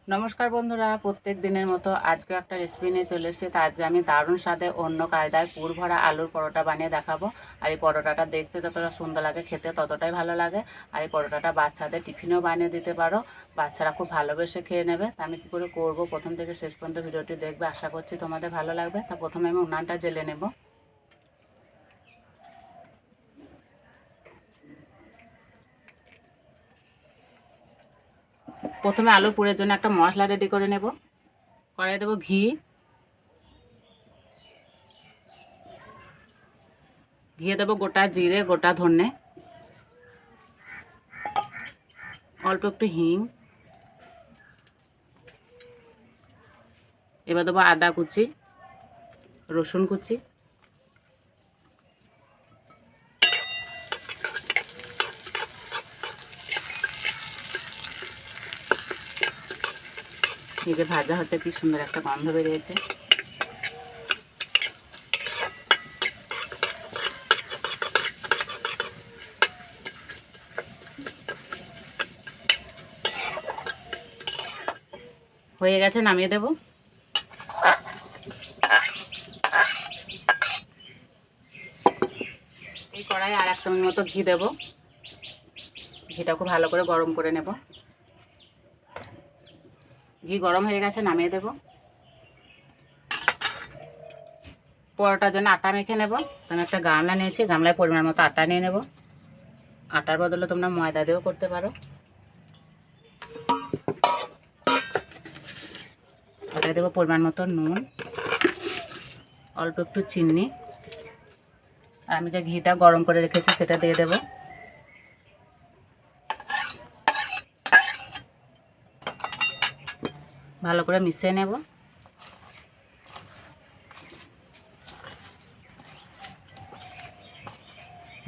নমস্কার বন্ধুরা, প্রত্যেক দিনের মতো আজকে একটা রেসিপি নিয়ে চলে এসেছি। তো আজকে আমি দারুণ স্বাদে অন্য কায়দায় পুর ভরা আলুর পরোটা বানিয়ে দেখাবো। আর এই পরোটাটা দেখতে যতটা সুন্দর লাগে, খেতে ততটাই ভালো লাগে। আর এই পরোটাটা বাচ্চাদের টিফিনেও বানিয়ে দিতে পারো, বাচ্চারা খুব ভালোবেসে খেয়ে নেবে। তা আমি কী করে করবো, প্রথম থেকে শেষ পর্যন্ত ভিডিওটি দেখবে, আশা করছি তোমাদের ভালো লাগবে। তা প্রথমে আমি উনানটা জেলে নেব। প্রথমে আলুর পুরের জন্য একটা মশলা রেডি করে নেব। কড়াই দেবো ঘি, ঘিয়ে দেবো গোটা জিরে, গোটা ধনে, অল্প একটু হিং, এবার দেবো আদা কুচি, রসুন কুচি, এই যে ভাজা হচ্ছে, কি সুন্দর একটা গন্ধ বেরিয়েছে। হয়ে গেছে, নামিয়ে দেব। এই কড়াই আর 1 চামচ মতো ঘি দেব। ঘিটা খুব ভালো করে গরম করে নেব। ঘি গরম হয়ে গেছে, নামিয়ে দেব। পরোটার জন্য আটা মেখে নেব। আমি একটা গামলা নিয়েছি, গামলায় পরিমাণ মতো আটা নিয়ে নেব। আটার বদলে তোমরা ময়দা দিয়েও করতে পারো। আটায় দেবো পরিমাণ মতো নুন, অল্প একটু চিনি, আর আমি যে ঘিটা গরম করে রেখেছি সেটা দিয়ে দেব। ভালো করে মিশিয়ে নেব।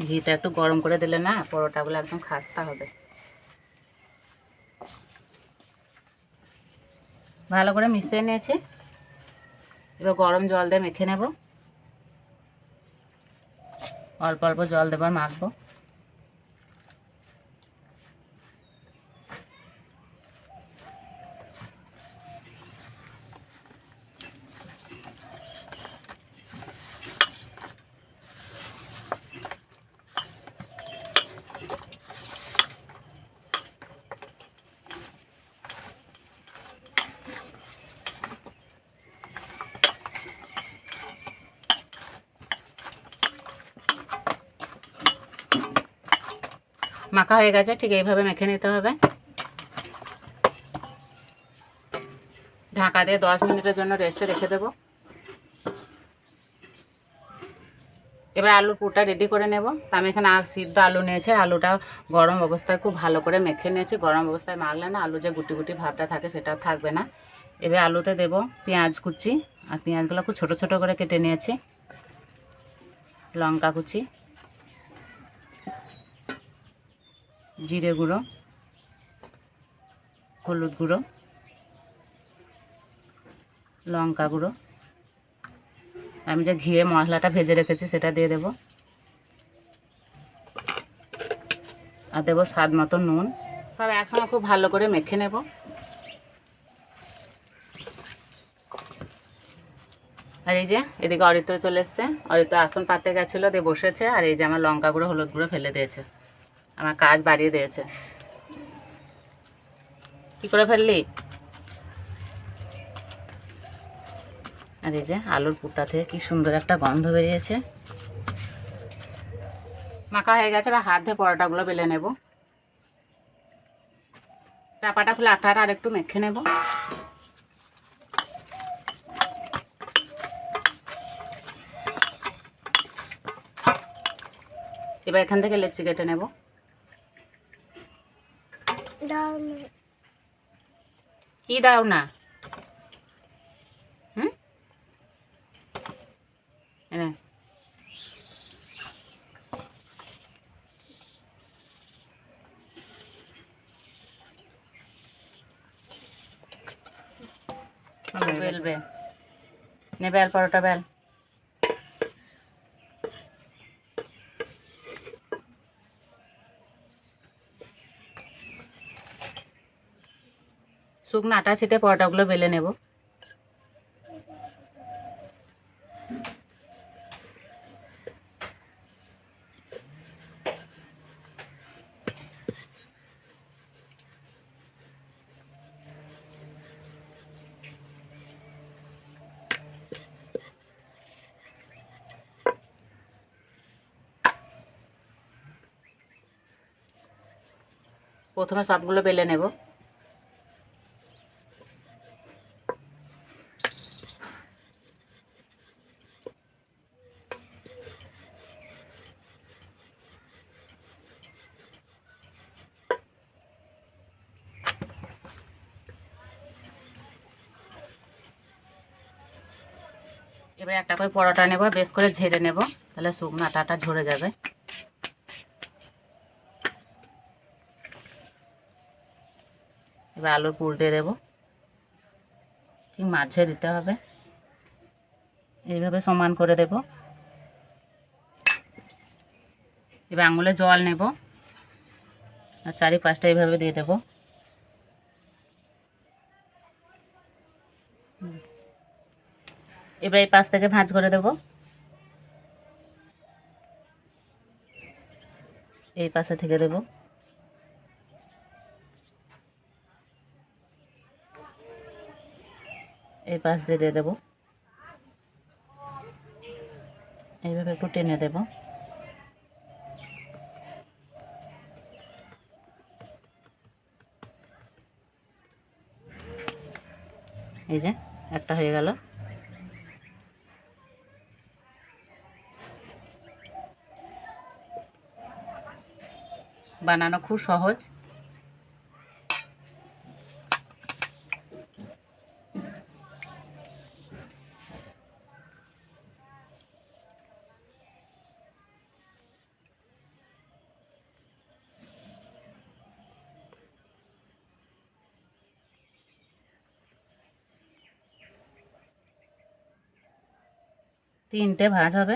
ঘিটা একটু গরম করে দিলে না, পরোটাগুলো একদম খাস্তা হবে। ভালো করে মিশিয়ে নিয়েছি। এবার গরম জল দিয়ে মেখে নেব। অল্প অল্প জল দেবার মাখবো। মাখা হয়ে গেছে, ঠিক এইভাবে মেখে নিতে হবে। ঢাকা দিয়ে 10 মিনিটের জন্য রেস্টে রেখে দেব। এবার আলুর পুরটা রেডি করে নেব। তা আমি এখানে সিদ্ধ আলু নিয়েছি। আলুটা গরম অবস্থায় খুব ভালো করে মেখে নিয়েছি। গরম অবস্থায় মাখলে না আলু যে গুটি গুটি ভাবটা থাকে সেটা থাকবে না। এবার আলুতে দেব পেঁয়াজ কুচি, আর পেঁয়াজগুলো খুব ছোটো ছোটো করে কেটে নিয়েছি। লঙ্কা কুচি, জিরে গুঁড়ো, হলুদ গুঁড়ো, লঙ্কা গুঁড়ো, আমি যে ঘিয়ে মশলাটা ভেজে রেখেছি সেটা দিয়ে দেব। আর দেবো স্বাদ মতো নুন। সব একসঙ্গে খুব ভালো করে মেখে নেব। আর এই যে এদিকে অরিত্র চলে এসছে। অরিত্র আসন পাতে গেছিলো, দিয়ে বসেছে। আর এই যে আমার লঙ্কা গুঁড়ো, হলুদ গুঁড়ো ফেলে দিয়েছে, আমার কাজ বাড়িয়ে দিয়েছে। কি করে ফেললি? আর এই যে আলুর পুরটা থেকে কি সুন্দর একটা গন্ধ বেরিয়েছে। মাখা হয়ে গেছে, বা হাত দিয়ে পরোটাগুলো বেলে নেব। চাপাটা খুলে আটাটা আর একটু মেখে নেব। এবার এখান থেকে লেচি কেটে নেব। কি দাও না? হুম, বেলবে নে, বেল পরোটা বেল। শুকনো আটা ছিটে পরোটাগুলো বেলে নেব। প্রথমে সবগুলো বেলে নেব। এবার একটা করে পরোটা নেব, বেশ করে ঝেড়ে নেব, তাহলে শুকনো আটাটা ঝরে যাবে। এবার আলুর পুর দিয়ে দেবো, ঠিক মাঝে দিতে হবে, এইভাবে সমান করে দেব। এবার আঙুলে জল নেব আর চারিপাশটা এইভাবে দিয়ে দেব। এবার এই পাশ থেকে ভাঁজ করে দেব, এই পাশে থেকে দেব। এই পাশ দিয়ে দিয়ে দেবো, এইভাবে একটু টেনে দেব। এই যে একটা হয়ে গেল। বানানো খুব সহজ। তিনটে ভাঁজ হবে।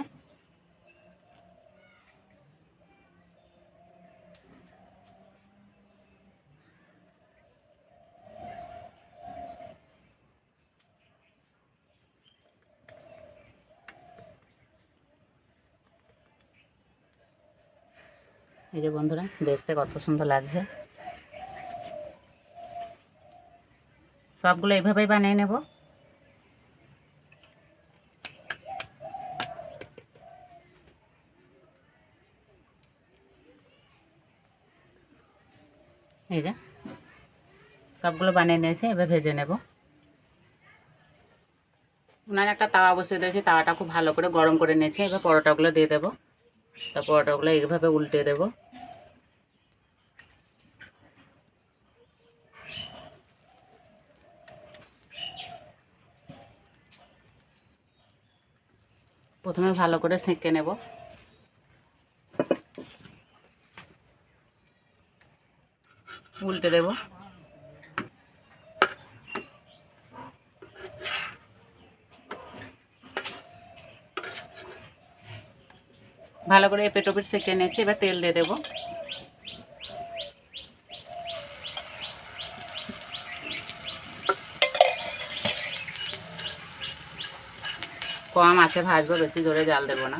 এই যে বন্ধুরা, দেখতে কত সুন্দর লাগছে। সবগুলো এইভাবেই বানিয়ে নেব। এই যে সবগুলো বানিয়ে নিয়েছি, এবার ভেজে নেব। উনানে একটা তাওয়া বসিয়ে দিয়েছি, তাওয়াটা খুব ভালো করে গরম করে নিয়েছি। এবার পরোটাগুলো দিয়ে দেবো, তা পরোটাগুলো এইভাবে উল্টে দেব। প্রথমে ভালো করে সেঁকে নেব, উল্টে দেব। ভালো করে এপিট ওপিট সেঁকে নিয়েছি, এবার তেল দিয়ে দেবো। কম আছে ভাজবো, বেশি জোরে জাল দেবো না।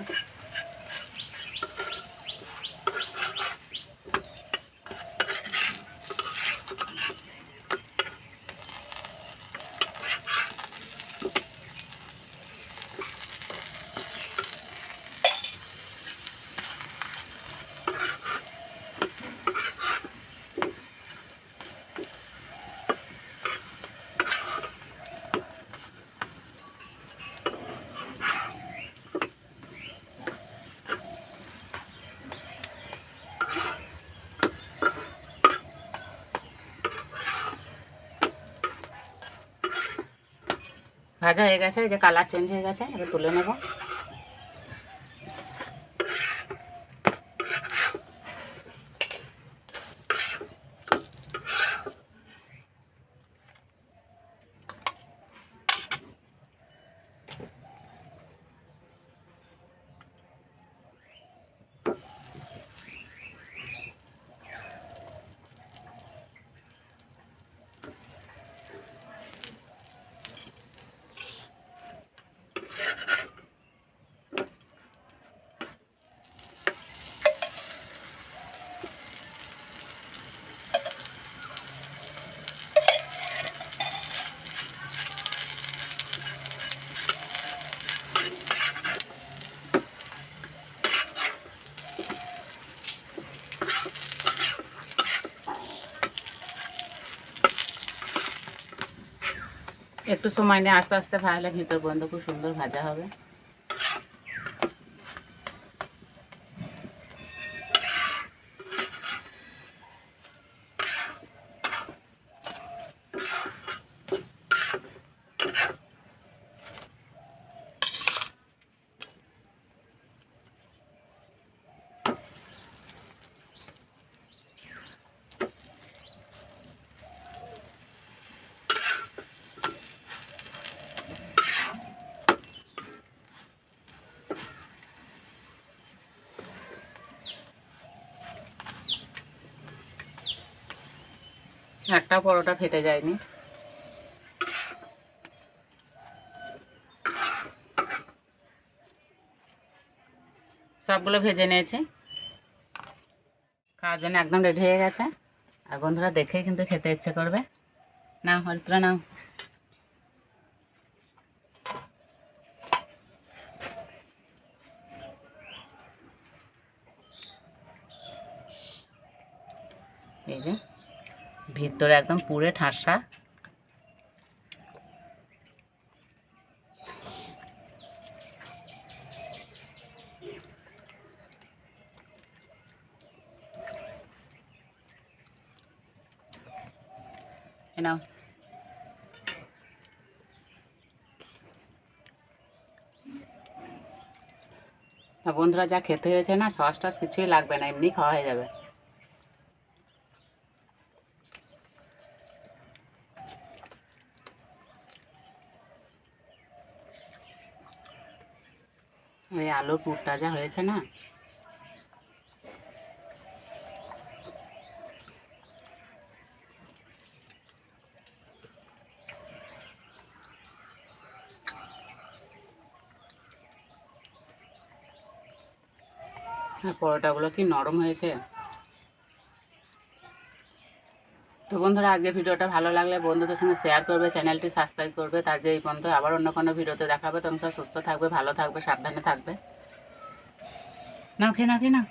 ভাজা হয়ে গেছে, এই যে কালার চেঞ্জ হয়ে গেছে, এবার তুলে নেব। একটু সময় নিয়ে আস্তে আস্তে ভাজলে ভিতর পর্যন্ত খুব সুন্দর ভাজা হবে। একটা পরোটা ফেটে যায়নি। সবগুলো ভেজে নিয়েছি, খাওয়ার জন্য একদম রেডি হয়ে গেছে। আর বন্ধুরা দেখেই কিন্তু খেতে ইচ্ছে করবে। নাও হরিত্রা নাও। এই যে ভিতরে একদম পুরে ঠাসা। নাও বন্ধুরা, যা খেতে হয়েছে না, সস টস কিছুই লাগবে না, এমনি খাওয়া হয়ে যাবে। এই আলুর পুরটা যা হয়েছে না, আর পরোটাগুলো কি নরম হয়েছে। তো বন্ধুরা, আজকে ভিডিওটা ভালো লাগলে বন্ধুদের সঙ্গে শেয়ার করবে, চ্যানেলটি সাবস্ক্রাইব করবে। তার যে এই বন্ধু আবার অন্য কোনো ভিডিওতে দেখাবে। তোমরা সুস্থ থাকবে, ভালো থাকবে, সাবধানে থাকবে। নাও খেয়ে নাও, খেয়ে নাও।